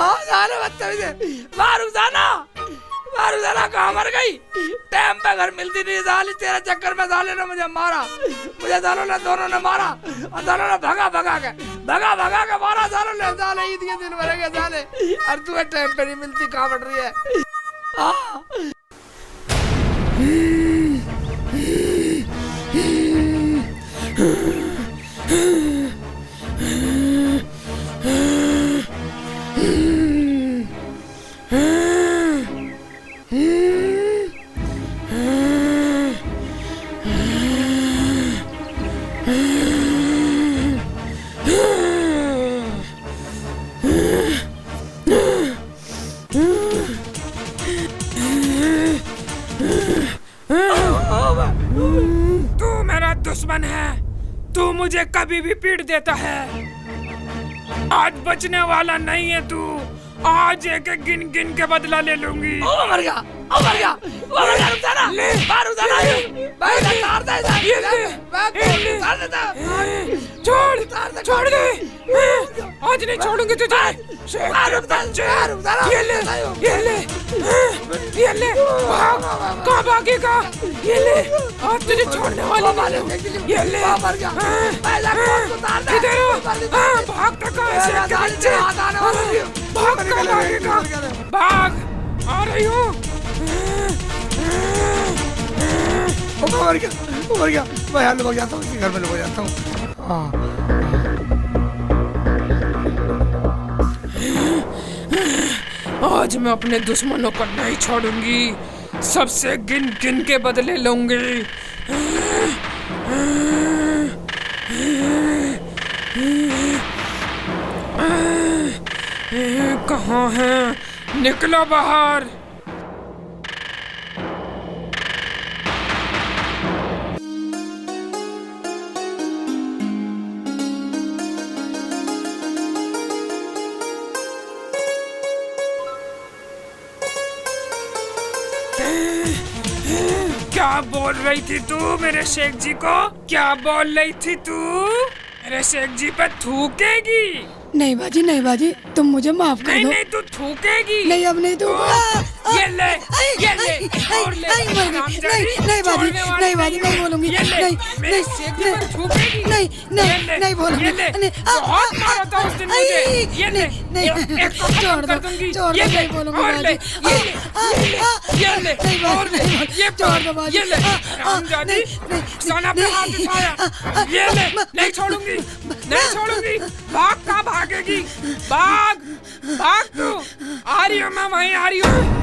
जाने बदतमीज मारूजाना कहाँ मर गई? टाइम पे घर मिलती नहीं साली, तेरे चक्कर में साले ने मुझे मारा, मुझे सालों ने दोनों ने मारा और सालों ने भगा के मारा सालों ने। साले ईद के दिन मरेंगे साले, और तुम्हें टाइम पे नहीं मिलती, कहाँ बढ़ रही है? तू मेरा दुश्मन है, तू मुझे कभी भी पीट देता है। आज बचने वाला नहीं है तू, आज एक एक गिन गिन के बदला ले लूंगी। मर गया रुकना छोड़ दे, आज नहीं छोड़ूंगी तुझे। ये ले भाग, कहाँ भागेगा? ये ले, आज तुझे छोड़ने वाली नहीं। ये ले इधर भाग, भाग, आ रही हूँ। मर गया मैं यहाँ लुक जाता हूँ, घर में लुक जाता हूँ। आज मैं अपने दुश्मनों को नहीं छोड़ूंगी, सबसे गिन गिन के बदले लूंगी। कहाँ है? निकलो बाहर। क्या बोल रही थी तू मेरे शेख जी को? क्या बोल रही थी तू? मेरे शेख जी पे थूकेगी? नहीं बाजी तुम मुझे माफ कर दो। नहीं तू थूकेगी। नहीं अब नहीं दूंगा। ये ले और ले। नहीं बाजी नहीं बोलूंगी। मेरे शेख जी पे थूकेगी? नहीं बोलूंगी। बहुत मारा था उस दिन मुझे। ये ले एक को खत्म कर दूंगी। ये ले और ले, ये ले और ले, ये ले, ये ले। रामजादी सोना पे हाथ उठाया। ये ले, नहीं छोड़ूंगी। भाग, कहाँ भागेगी? भाग तू। आ रही हूँ मैं, वहीं आ रही हूँ।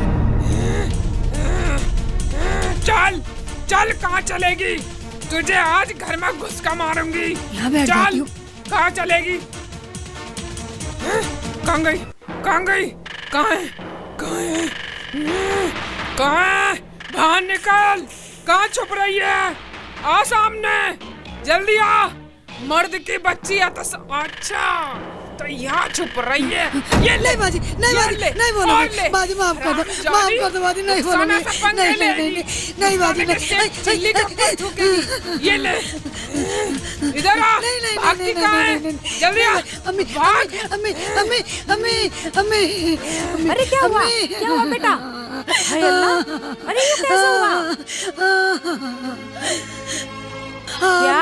चल कहाँ चलेगी? तुझे आज घर में घुस का मारूंगी। चल, कहाँ चलेगी? कहाँ गई? कहाँ है? बाहर निकल। कहाँ छुप रही है? आ सामने, जल्दी आ। मर्द की बच्ची है तो अच्छा, तो यहाँ छुप रही है। ये ले बाजी, नहीं बोलूंगी। बाजी माफ कर दो बाजी, नहीं बोलूंगी। नहीं बाजी चिल्ली का पर थूकेगी। ये ले, इधर आ। भागती कहाँ है? जल्दी आ। अम्मी। अरे क्या हुआ बेटा? हाय अल्लाह, अरे ये कैसे हुआ? क्या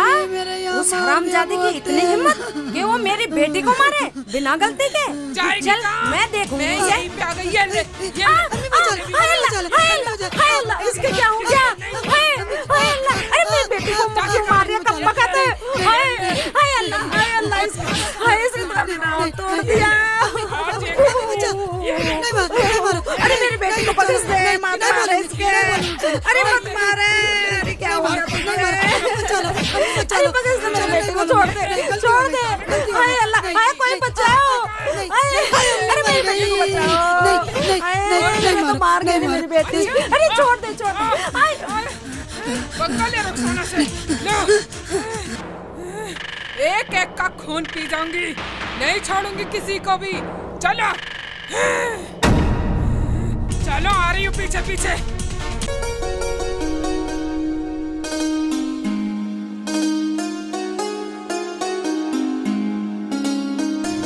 उस हरामजादे की इतनी हिम्मत कि वो मेरी बेटी को मारे बिना गलती के? चल मैं देखूंगी। हाय अल्लाह, इसके क्या हो गया? हाय अल्लाह, अरे मेरी बेटी को मार रही है, कब पकाते? हाय अल्लाह, इसने तोड़ दिया। अरे मेरी बेटी को पकड़ दे, मारे इसके। अरे मत मारे, अरे क्या हो गया तुझे? अरे पकड़ से मेरी बेटी को छोड़ दे। हाय अल्लाह, हाय कोई बचाओ। अरे मेरी बेटी को बचाओ। हाय तो मार गई मेरी बेटी। अरे छोड़ दे। पंगा ले रुखसाना से। एक का खून पी जाऊंगी, नहीं छोड़ूंगी किसी को भी। चलो आ रही हूँ पीछे।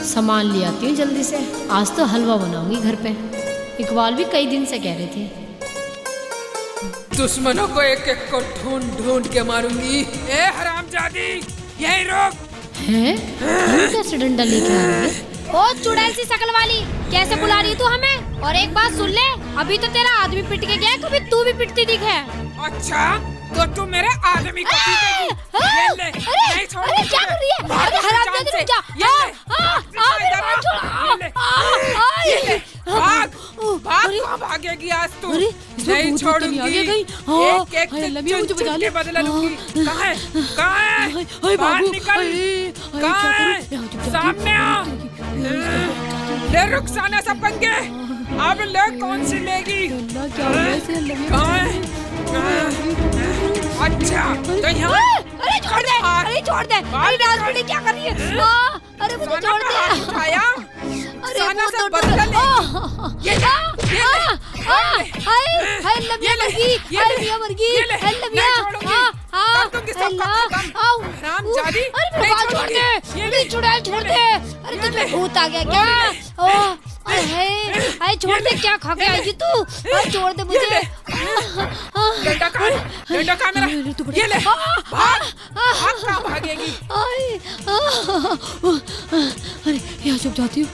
सामान ले आती हूँ जल्दी से, आज तो हलवा बनाऊंगी घर पे। इकबाल भी कई दिन से कह रहे थे। दुश्मनों को एक एक को ढूंढ ढूंढ के मारूंगी। ए हरामजादी, यहीं रुक। हैं? हम कैसे डंडा लेके आएंगे? ओ चुड़ैल सी शकल वाली, कैसे बुला रही तू हमें? और एक बात सुन ले, अभी तो तेरा आदमी पिट के गया, कभी तू भी पिटती दिखे। अच्छा, तो तू मेरे आदमी को पीटेगी। ये ले, नहीं छोड़ूंगी अरे क्या कर रही है? अरे हरामजादी रुक जा। ये ले, मेरे बाल छोड़। ये ले, भाग, भाग, कहाँ भागेगी आज तू? नहीं छोड़ूंगी। एक एक से चुन के बदला लूंगी। कहाँ है? कहाँ है? बाहर निकल। कहाँ है? सामने आ। ले रुखसाना सबके। अब ले, कौन सी लेगी? कहाँ है? अच्छा, तो यहाँ। अरे छोड़ दे, अरे छोड़ दे। अरे डांस बेटी क्या कर रही है? अरे मुझे छोड़ दे। उठाया। अरे साना वो से तो बदला ले। ये ले, हाय हाय लविया मर गई, हाय लविया मर गई, हाय लविया। हरामजादी, अरे मेरे बाल छोड़ दे, मेरी चुड़ैल छोड़ दे। अरे तुझे भूत आ गया क्या? हाय छोड़ दे, क्या खा के आई तू? छोड़ दे मुझे। डंडा कहाँ मेरा? ये ले, भाग, कहाँ भागेगी? अरे यहाँ छुप जाती हूँ।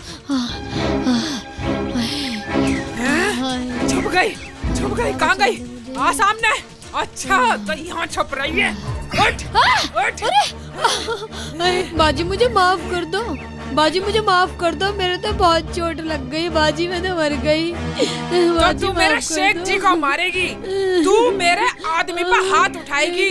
छुप गई, कहाँ गई? आ सामने। अच्छा, तो यहाँ छुप रही है। उठ, उठ। बाजी मुझे माफ कर दो, बाजी मुझे माफ कर दो, मेरे तो बहुत चोट लग गई बाजी, मैं तो मर गई। तो तू मेरे शेख जी को मारेगी? तू मेरे आदमी पर हाथ उठाएगी?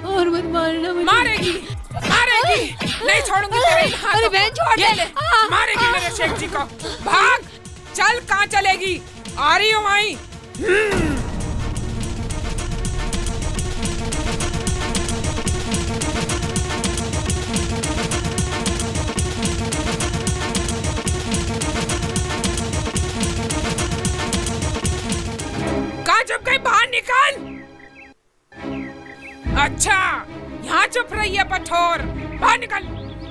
और मत मारना मुझे। मारेगी, नहीं छोड़ूंगी तेरे इन हाथों। अरे बहन छोड़ दे। मारेगी मेरे शेख जी को। भाग, चल, कहाँ चलेगी? आ रही हूँ आई। चुप गई, बाहर निकल। अच्छा, यहाँ चुप रही है पठोर। बाहर निकल,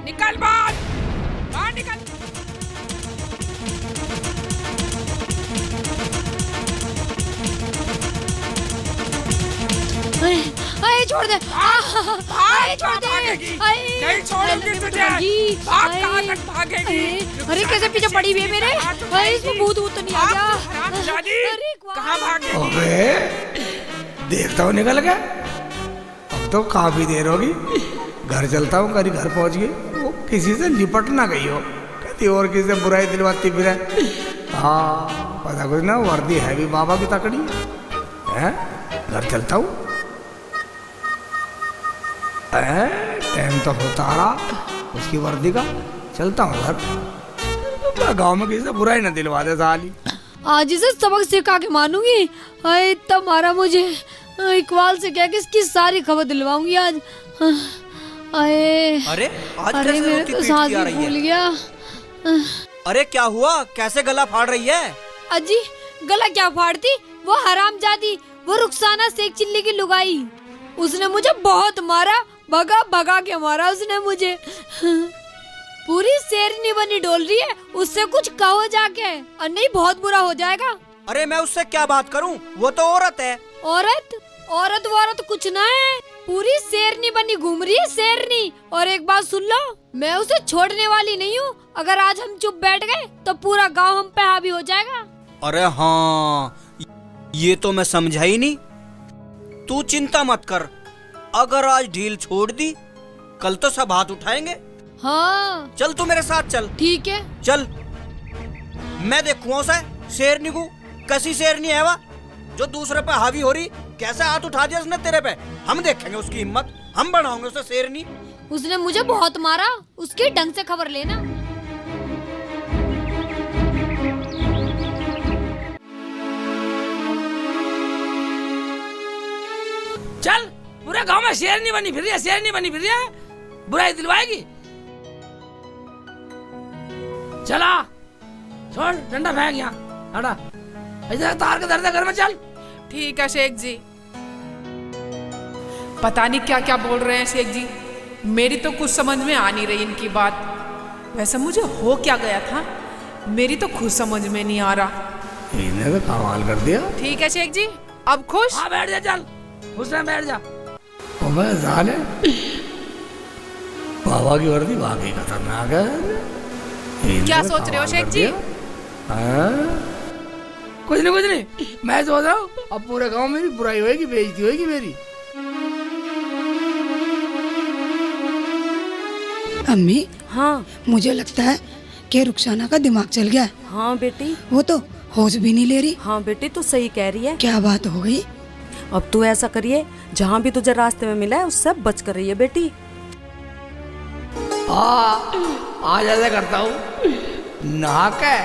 निकल बाहर निकल। अरे छोड़ दे, छोड़ दे। नहीं छोड़ूंगी तुझे। भाग, कहाँ तक भागेगी? अरे कैसे पीछे पड़ी हुई है मेरे? इसमें भूत तो नहीं आ गया? कहाँ भागेगी? अबे देखता हूँ निकल गया। अब तो काफी देर होगी, घर चलता हूँ। करीब घर पहुँच गई, वो किसी से लिपट ना गई हो, कहती और किसी से बुराई दिलवाती फिर। हाँ पता कुछ ना, वर्दी है भी बाबा की तकड़ी है। घर चलता हूँ, टाइम तो होता आ रहा उसकी वर्दी का। चलता हूँ घर, गाँव में किसी से बुराई ना दिलवा दे साली। आज इसे सबक सिखा के मानूंगी। अरे इतना मारा मुझे, इकबाल से कह के इसकी सारी खबर दिलवाऊंगी आज। अरे आज कैसे मेरे रोती तो पीटती सांस आ रही भूल है? गया। अरे क्या हुआ, कैसे गला फाड़ रही है? अजी गला क्या फाड़ती, वो हरामजादी, वो रुखसाना शेख चिल्ली की लुगाई, उसने मुझे बहुत मारा, भगा भगा के मारा उसने मुझे। पूरी शेरनी बनी डोल रही है, उससे कुछ कहो जाके, और नहीं बहुत बुरा हो जाएगा। अरे मैं उससे क्या बात करूं, वो तो औरत है। औरत कुछ ना है, पूरी शेरनी बनी घूम रही है, शेरनी। और एक बात सुन लो, मैं उसे छोड़ने वाली नहीं हूँ। अगर आज हम चुप बैठ गए तो पूरा गांव हम पे हावी हो जाएगा। अरे हाँ, ये तो मैं समझा ही नहीं। तू चिंता मत कर, अगर आज ढील छोड़ दी कल तो सब हाथ उठाएंगे। हाँ चल तू मेरे साथ चल। ठीक है चल, मैं देखूं उसे शेरनी को, कैसी शेरनी है वह जो दूसरे पे हावी हो रही। कैसे हाथ उठा दिया उसने तेरे पे, हम देखेंगे उसकी हिम्मत, हम बनाओगे उसे शेरनी। उसने मुझे बहुत मारा, उसकी ढंग से खबर लेना। चल, पूरे गांव में शेरनी बनी फिर रही है, शेरनी बनी फिर रही है, बुराई दिलवाएगी। चला छोड़, डंडा फेंक यहाँ, हटा ऐसे तार के दर्द घर में। चल ठीक है शेख जी। पता नहीं क्या क्या बोल रहे हैं शेख जी, मेरी तो कुछ समझ में आ नहीं रही इनकी बात। वैसे मुझे हो क्या गया था, मेरी तो खुद समझ में नहीं आ रहा। इन्हें तो कमाल कर दिया। ठीक है शेख जी, अब खुश? हाँ बैठ जा, चल उसमें बैठ जा। अबे साले, बाबा की वर्दी वाकई खतरनाक है। क्या सोच रहे हो शेख जी? कुछ नहीं, मैं सोच रहा हूँ अब पूरे गांव में भी बुराई होगी, बेइज्जती होगी मेरी। अम्मी, हाँ मुझे लगता है कि रुखसाना का दिमाग चल गया है। हाँ बेटी, वो तो होश भी नहीं ले रही। हाँ बेटी तू सही कह रही है। क्या बात हो गई? अब तू ऐसा करिए, जहाँ भी तुझे रास्ते में मिला है उससे बच कर रही है बेटी। आज ऐसा करता हूँ, नहा के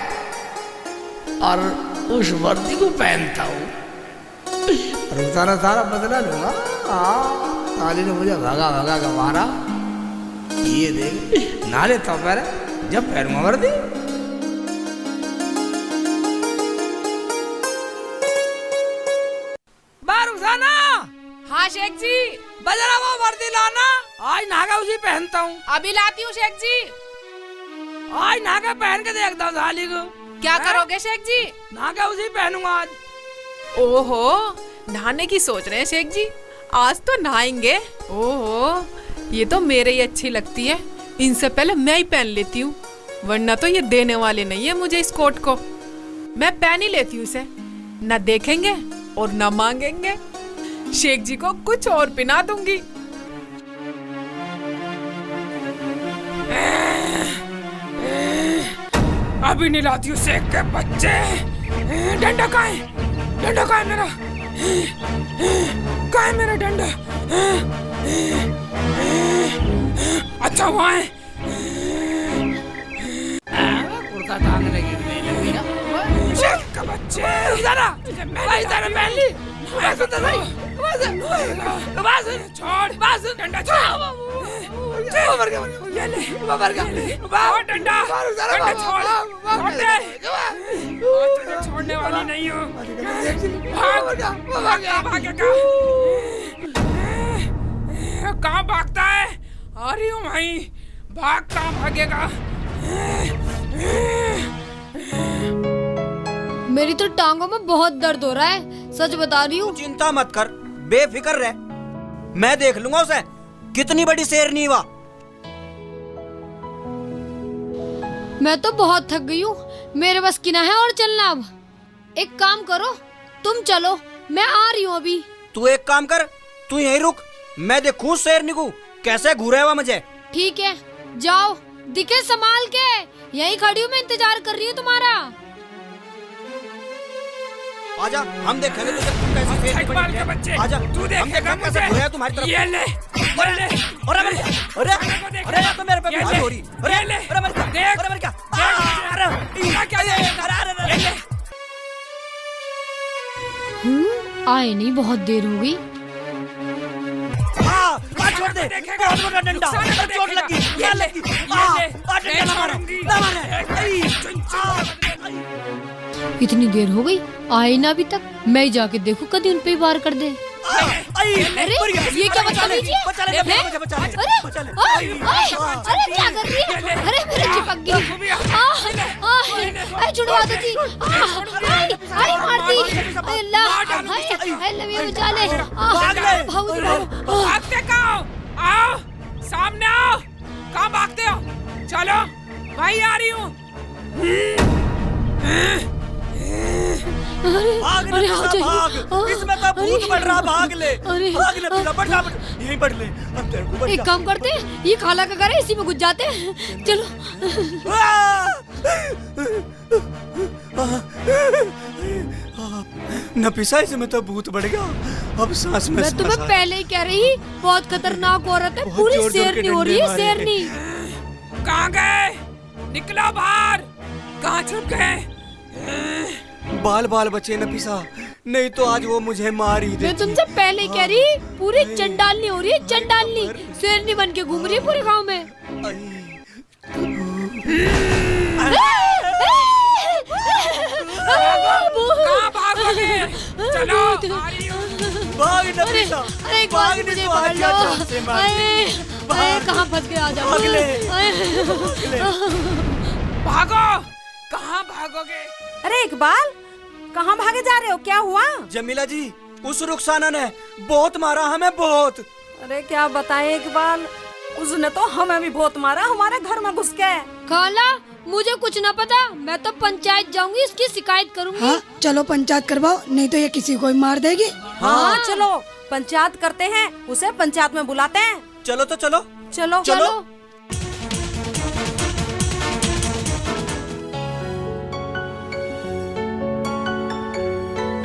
और उस वर्दी को पहनता हूँ, रुखसाना सारा बदला लूंगा। साली ने मुझे भगा भगा के मारा, ये देख ना लेता हूँ पहले, जब पहनूंगा वर्दी। रुखसाना, हाँ शेख जी। बजरा वो वर्दी लाना, आज नागा उसी पहनता हूँ। अभी लाती हूँ शेख जी। आज नागा पहन के देखता हूँ साली को। क्या करोगे शेख जी? नागा उसी पहनूंगा आज। ओहो, नहाने की सोच रहे हैं शेख जी? आज तो नहाएंगे। ओहो, ये तो मेरे ही अच्छी लगती है, इनसे पहले मैं ही पहन लेती हूँ, वरना तो ये देने वाले नहीं है मुझे इस कोट को। मैं पहन ही लेती हूँ इसे, न देखेंगे और न मांगेंगे। शेख जी को कुछ और पहना दूंगी। अभी नहीं लाती हूँ शेख के बच्चे। डंडा कहाँ है? डंडा कहाँ है मेरा? कहाँ है मेरा डंडा? अच्छा वहाँ है। कुर्ता टांगने की शेख का बच्चे। जरा भाई जरा पहन ली। छोड़ बस डंडा छोड़। ये ले छोड़ डंडा, डंडा छोड़ दे। तुझे छोड़ने वाली नहीं हूँ। कहाँ भागता है? आ रही हूँ भाई, भाग। कहाँ भागेगा? मेरी तो टांगों में बहुत दर्द हो रहा है, सच बता रही हूँ। चिंता मत कर, बेफिक्र रह, मैं देख लूंगा उसे। कितनी बड़ी शेरनी हुआ। मैं तो बहुत थक गई हूँ, मेरे बस की ना है और चलना। अब एक काम करो, तुम चलो, मैं आ रही हूँ अभी। तू एक काम कर, तू यहीं रुक, मैं देखूं शेरनी को कैसे घूरे हुआ मुझे। ठीक है, जाओ, दिखे संभाल के। यहीं खड़ी हूँ मैं, इंतजार कर रही हूँ तुम्हारा। आजा, हम देखेंगे तुझे कैसे शेरनी बनी है। आजा, तू देखेगा कैसे घूरे तुम्हारी तरफ। ये ले, अरे तो मेरे पे भारी हो रही। अरे मेरे क्या? अरे मेरे क्या? आए नहीं, बहुत देर हो गई। छोड़ दे, बहुत बड़ा डंडा, चोट लगी, क्या लगी? डंडा मारे। इतनी देर हो गई, आए ना अभी तक। मैं ही जाके देखूं, कभी उन पे ही वार कर दे। अरे ये क्या बदतमीजी है? अरे क्या कर रही है? अरे मेरे चिपक गई। छुड़वा दो जी। मार दी। अल्लाह मेरे बचा ले। भागते कहाँ? आओ सामने आओ। कहाँ भागते हो? चलो भाई, आ रही हूँ। अरे आओ भाग, इसमें तो भूत बढ़ रहा, भाग ले। भाग ले, फटाफट यहीं बढ़ ले। अब तेरे को एक काम करते हैं, ये खाला का घर है, इसी में घुस जाते हैं। चलो। नफीसा, इसमें तो भूत बढ़ गया। अब सांस में मैं तुम्हें पहले ही कह रही, बहुत खतरनाक औरत है, पूरी शेरनी हो रही है, शेरनी। कहाँ गए? निकलो बाहर। कहाँ छुप गए? बाल बाल बचे नफीसा, नहीं तो आज वो मुझे मार ही देती। मैं तुमसे पहले ही कह रही, पूरी चंडालनी हो रही है, चंडालनी। शेरनी बन के घूम रही है पूरे गांव में। कहाँ भागोगे? चलो, आ रही हूँ। भाग नफीसा, अरे एक बार मुझे पकड़ लो। कहाँ फंस गए? आ जाओ। भागो, कहाँ भागोगे? अरे इकबाल, कहाँ भागे जा रहे हो? क्या हुआ? जमीला जी, उस रुखसाना ने बहुत मारा हमें, बहुत। अरे क्या बताएं इकबाल, उसने तो हमें भी बहुत मारा, हमारे घर में घुस के। खाला, मुझे कुछ ना पता, मैं तो पंचायत जाऊंगी, इसकी शिकायत करूंगी। हाँ चलो पंचायत करवाओ, नहीं तो ये किसी को ही मार देगी। हाँ चलो पंचायत करते हैं, उसे पंचायत में बुलाते हैं। चलो तो चलो। चलो चलो।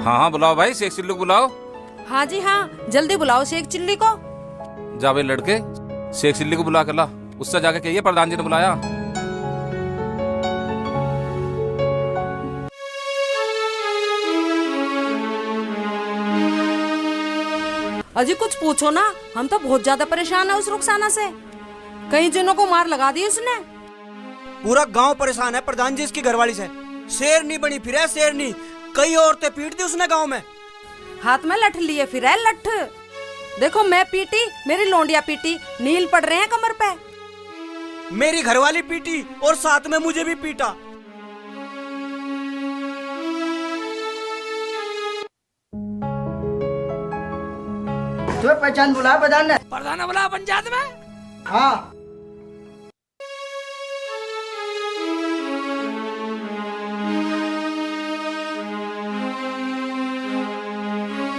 हाँ हाँ बुलाओ भाई, शेख चिल्लू को बुलाओ। हाँ जी हाँ, जल्दी बुलाओ शेख चिल्ली को। जा भाई लड़के, शेख चिल्ली को बुला कर ला, उससे जाके कहिए प्रधान जी ने बुलाया। अजी कुछ पूछो ना, हम तो बहुत ज्यादा परेशान है उस रुखसाना से। कई जनों को मार लगा दी उसने। पूरा गांव परेशान है प्रधान जी इसकी घरवाली से। शेरनी बनी फिर है, शेरनी। कई औरतें पीट दी उसने गांव में। हाथ में लठ लिए फिर है, लठ। देखो मैं पीटी, मेरी लोंडिया पीटी, नील पड़ रहे हैं कमर पे। मेरी घरवाली पीटी और साथ में मुझे भी पीटा। तुम्हें पहचान बुलाया प्रधान ने? प्रधान ने बुलाया पंचायत में? हाँ।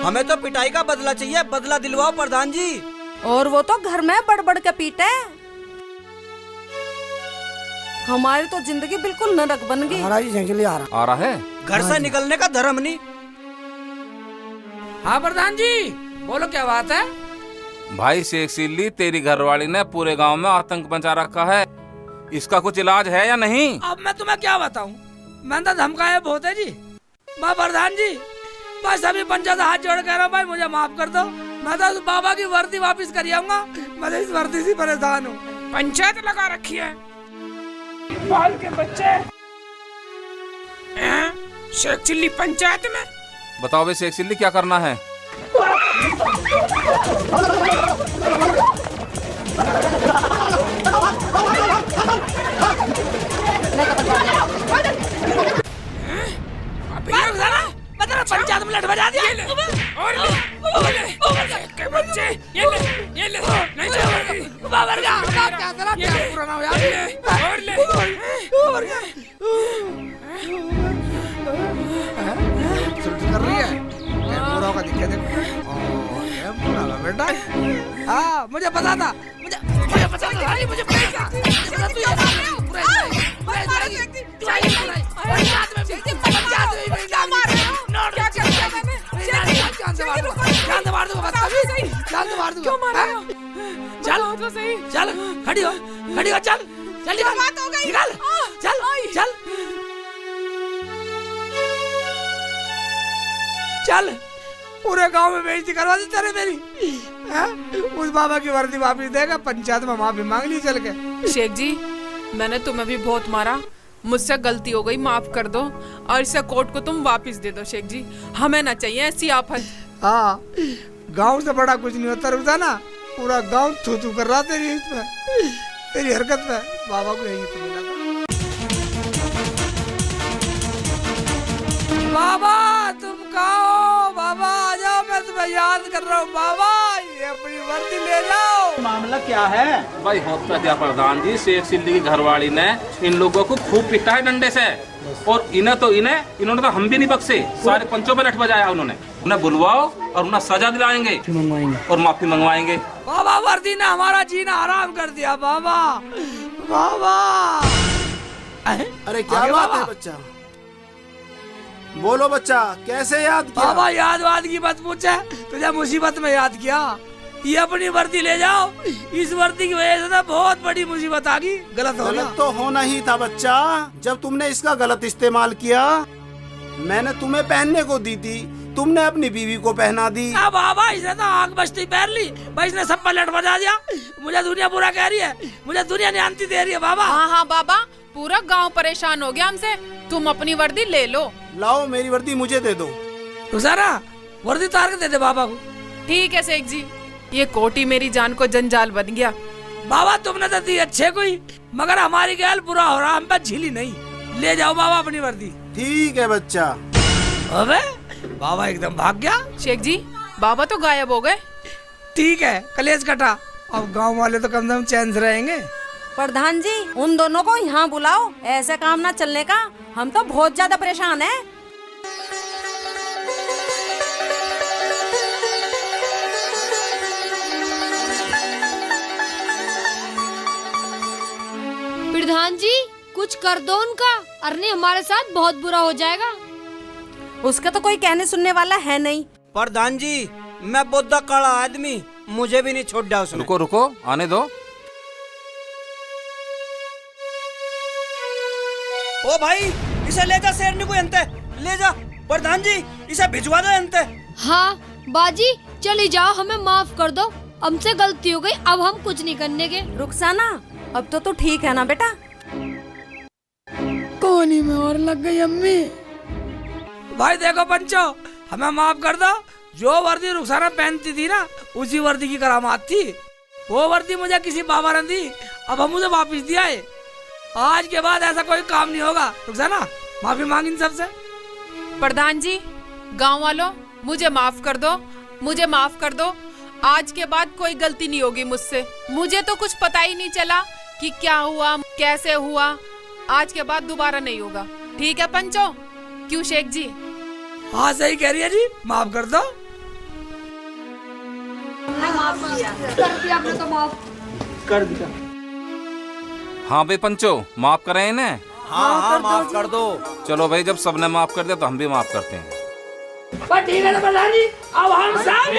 हमें तो पिटाई का बदला चाहिए, बदला दिलवाओ प्रधान जी। और वो तो घर में बड़ के पीटे। हमारी तो जिंदगी बिल्कुल नरक बन गई। महाराज जी जंगली आ रहा है। घर से निकलने का धर्म नहीं। हाँ प्रधान जी, बोलो क्या बात है? भाई शेख चिल्ली, तेरी घरवाली ने पूरे गांव में आतंक मचा रखा है, इसका कुछ इलाज है या नहीं? अब मैं तुम्हें क्या बताऊं, मैंने तो धमकाया बहुत है जी। मैं प्रधान जी, मैं सभी पंचायत हाथ जोड़ कह रहा हूँ, भाई मुझे माफ कर दो। मैं तो उस बाबा की वर्दी वापस कर आऊंगा, मैं तो इस वर्दी से परेशान हूँ। पंचायत लगा रखी है, बाल के बच्चे हैं? शेख चिल्ली पंचायत में? बताओ भाई शेख चिल्ली क्या करना है? पंचायत में लठ बजा दिया। और के बच्चे, ये ले नहीं छोड़ेगी। बाबर का क्या तेरा क्या पुराना हो यार। और ले कर रही है पूरा का दिक्कत है। पूरा बेटा, हाँ मुझे पता था, मुझे पता था, मुझे पता चल खड़ी हो, चल निकाल, चल चल। पूरे गांव में बेइज्जती करवा दी तेरे मेरी। उस बाबा की वर्दी वापस देगा, पंचायत में माफी मांग ली चल के। शेख जी, मैंने तुम्हें भी बहुत मारा, मुझसे गलती हो गई, माफ कर दो। और इसे कोर्ट को तुम वापस दे दो शेख जी, हमें ना चाहिए ऐसी आफत। हाँ, गांव से बड़ा कुछ नहीं होता रुकता ना। पूरा गांव थू थू कर रहा तेरी इसमें, तेरी हरकत में। बाबा को यही तो मिला था। बाबा तुम कहाँ हो? बाबा आ जाओ, मैं तुम्हें याद कर रहा हूँ। बाबा ये अपनी वर्दी ले जाओ। मामला क्या है? भाई होता क्या प्रधान जी, शेख चिल्ली की घरवाली ने इन लोगों को खूब पिटा है डंडे से, और इन्होंने तो हम भी नहीं बख्शे, सारे पंचों पे लठ बजाया उन्होंने। उन्हें बुलवाओ और उन्हें सजा दिलाएंगे और माफी मंगवाएंगे। बाबा वर्दी ने हमारा जीना हराम कर दिया। बाबा बाबा अरे क्या बात है बच्चा? बोलो बच्चा, कैसे याद किया? बाबा याद वाद की मत पूछे, तुझे मुसीबत में याद किया। ये अपनी वर्दी ले जाओ, इस वर्दी की वजह से ना बहुत बड़ी मुसीबत आ गई। गलत तो होना ही था बच्चा, जब तुमने इसका गलत इस्तेमाल किया। मैंने तुम्हें पहनने को दी थी, तुमने अपनी बीवी को पहना दी। बाबा इसने तो आंख बचती पहन ली, भाई इसने सब पर लठ बजा दिया। मुझे दुनिया बुरा कह रही है, मुझे दुनिया नियांती दे रही है। बाबा हाँ बाबा, पूरा गांव परेशान हो गया हमसे, तुम अपनी वर्दी ले लो। लाओ मेरी वर्दी मुझे दे दो। रुखसाना वर्दी तार के दे दे बाबा को। ठीक है शेख जी, ये कोटी मेरी जान को जंजाल बन गया, बाबा तुमने तो दी अच्छे कोई, मगर हमारी गैल बुरा हो रहा, हम पे झीली नहीं। ले जाओ बाबा अपनी वर्दी। ठीक है बच्चा। अबे बाबा एकदम भाग गया। शेख जी बाबा तो गायब हो गए। ठीक है कलेश कटा, अब गांव वाले तो कम से कम चैन से रहेंगे। प्रधान जी उन दोनों को यहाँ बुलाओ, ऐसे काम ना चलने का, हम तो बहुत ज्यादा परेशान हैं। प्रधान जी कुछ कर दो उनका, अरने हमारे साथ बहुत बुरा हो जाएगा। उसका तो कोई कहने सुनने वाला है नहीं। प्रधान जी मैं बोधा काला आदमी, मुझे भी नहीं छोड़ दिया उसने। रुको रुको आने दो। ओ भाई इसे ले जा शेरनी को अंते, ले जा। प्रधान जी इसे भिजवा दो अंते। हाँ बाजी चली जाओ, हमें माफ कर दो, हमसे गलती हो गई, अब हम कुछ नहीं करने के। रुखसाना अब तो तू ठीक है ना बेटा? कोनी में और लग गई अम्मी। भाई देखो पंचो, हमें माफ कर दो। जो वर्दी रुखसाना पहनती थी ना, उसी वर्दी की करामात थी। वो वर्दी मुझे किसी बाबा ने दी, अब हम उसे वापिस दिया है। आज के बाद ऐसा कोई काम नहीं होगा। रुखसाना माफी मांगी इन सबसे। प्रधान जी गांव वालों मुझे माफ कर दो, मुझे माफ कर दो। आज के बाद कोई गलती नहीं होगी मुझसे। मुझे तो कुछ पता ही नहीं चला कि क्या हुआ कैसे हुआ। आज के बाद दोबारा नहीं होगा, ठीक है पंचो? क्यों शेख जी? हाँ सही कह रही है जी, माफ कर दो। कर दिया आपने तो माफ। कर दिया। हाँ भाई पंचो माफ करें इन्हें। हाँ हाँ माफ कर दो। चलो भाई जब सबने माफ कर दिया तो हम भी माफ करते हैं। पर ठीक है ना प्रधान जी, अब हम सब